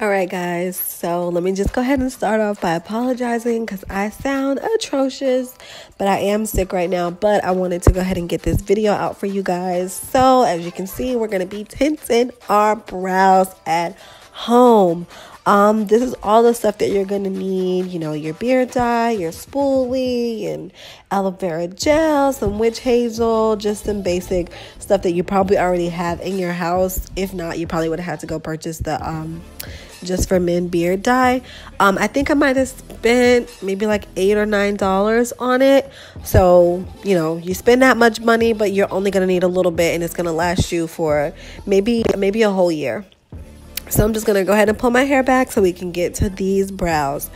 All right, guys, so let me just go ahead and start off by apologizing because I sound atrocious, but I am sick right now. But I wanted to go ahead and get this video out for you guys. So as you can see, we're going to be tinting our brows at home. This is all the stuff that you're going to need, you know, your beard dye, your spoolie, and aloe vera gel, some witch hazel, just some basic stuff that you probably already have in your house. If not, you probably would have had to go purchase the just for men beard dye. I think I might have spent maybe like $8 or $9 on it. So, you know, you spend that much money, but you're only going to need a little bit, and it's going to last you for maybe a whole year. So I'm just going to go ahead and pull my hair back so we can get to these brows.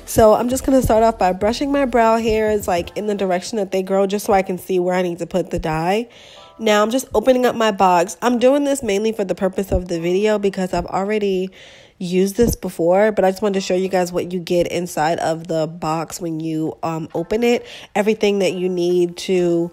So I'm just going to start off by brushing my brow hairs like in the direction that they grow, just so I can see where I need to put the dye. Now I'm just opening up my box. I'm doing this mainly for the purpose of the video because I've already used this before, but I just wanted to show you guys what you get inside of the box when you open it. Everything that you need to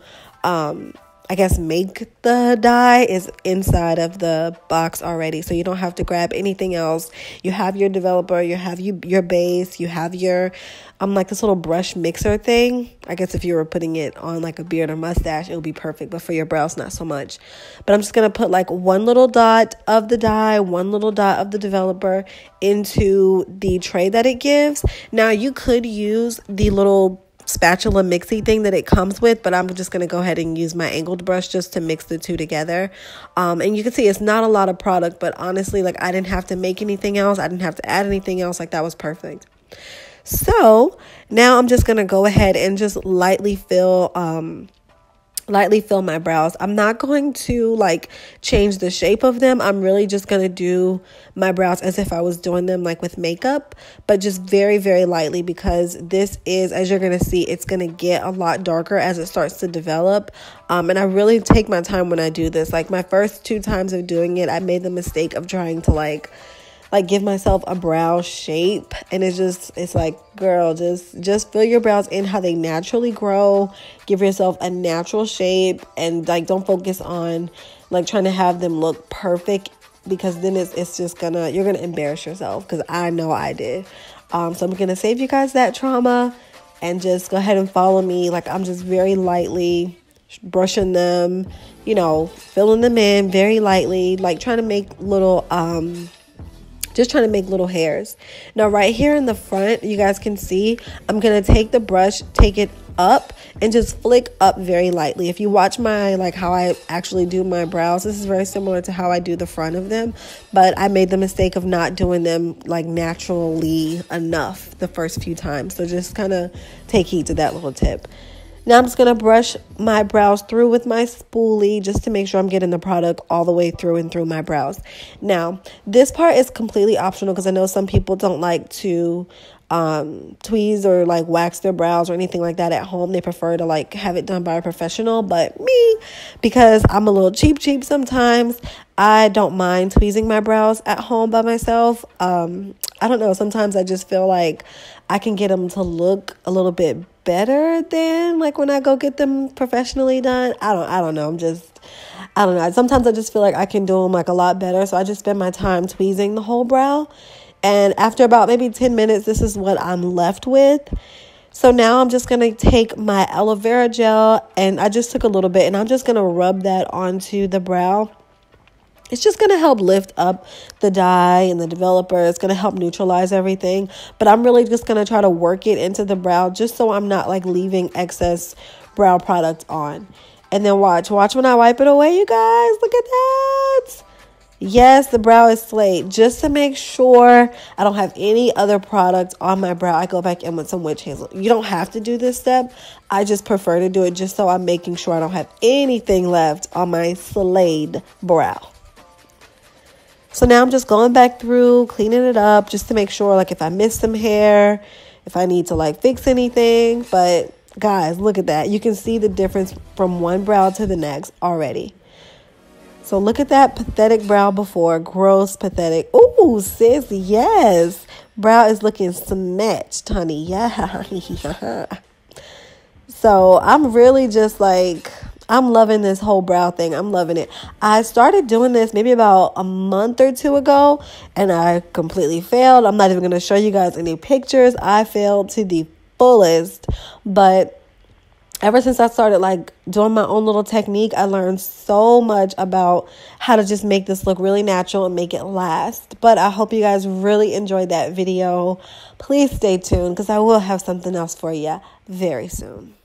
I guess make the dye is inside of the box already, so you don't have to grab anything else. You have your developer, you have your base, you have your like this little brush mixer thing. I guess if you were putting it on like a beard or mustache, it would be perfect, but for your brows, not so much. But I'm just gonna put like one little dot of the dye, one little dot of the developer into the tray that it gives. Now you could use the little spatula mixy thing that it comes with, but I'm just going to go ahead and use my angled brush just to mix the two together. And you can see it's not a lot of product, but honestly, like, I didn't have to make anything else. I didn't have to add anything else. Like, that was perfect. So now I'm just going to go ahead and just lightly fill my brows. I'm not going to like change the shape of them. I'm really just going to do my brows as if I was doing them like with makeup, but just very, very lightly, because this is, as you're going to see, it's going to get a lot darker as it starts to develop. And I really take my time when I do this. Like my first 2 times of doing it, I made the mistake of trying to like give myself a brow shape, and it's like, girl, just fill your brows in how they naturally grow. Give yourself a natural shape, and like don't focus on like trying to have them look perfect, because then it's just you're gonna embarrass yourself, because I know I did. So I'm gonna save you guys that trauma and just go ahead and follow me. Like I'm just very lightly brushing them, you know, filling them in very lightly, like trying to make little little hairs. Now right here in the front, you guys can see I'm gonna take the brush, take it up, and just flick up very lightly. If you watch my how I actually do my brows, this is very similar to how I do the front of them, but I made the mistake of not doing them like naturally enough the first few times. So just kind of take heed to that little tip. Now I'm just going to brush my brows through with my spoolie just to make sure I'm getting the product all the way through and through my brows. Now, this part is completely optional because I know some people don't like to tweeze or like wax their brows or anything like that at home. They prefer to like have it done by a professional, but me, because I'm a little cheap sometimes, I don't mind tweezing my brows at home by myself. I don't know, sometimes I just feel like I can get them to look a little bit better than like when I go get them professionally done. I don't know. I don't know. Sometimes I just feel like I can do them like a lot better. So I just spend my time tweezing the whole brow. And after about maybe 10 minutes, this is what I'm left with. So now I'm just going to take my aloe vera gel, and I just took a little bit, and I'm just going to rub that onto the brow. It's just going to help lift up the dye and the developer. It's going to help neutralize everything. But I'm really just going to try to work it into the brow just so I'm not like leaving excess brow product on. And then watch when I wipe it away, you guys. Look at that. Yes, the brow is slayed. Just to make sure I don't have any other product on my brow, I go back in with some witch hazel. You don't have to do this step. I just prefer to do it just so I'm making sure I don't have anything left on my slayed brow. So now I'm just going back through, cleaning it up just to make sure, like, if I missed some hair, if I need to, like, fix anything. But, guys, look at that. You can see the difference from one brow to the next already. So look at that pathetic brow before. Gross, pathetic. Ooh, sis, yes. Brow is looking snatched, honey. Yeah. So I'm really just, like, I'm loving this whole brow thing. I'm loving it. I started doing this maybe about a month or two ago, and I completely failed. I'm not even going to show you guys any pictures. I failed to the fullest. But ever since I started like doing my own little technique, I learned so much about how to just make this look really natural and make it last. But I hope you guys really enjoyed that video. Please stay tuned because I will have something else for you very soon.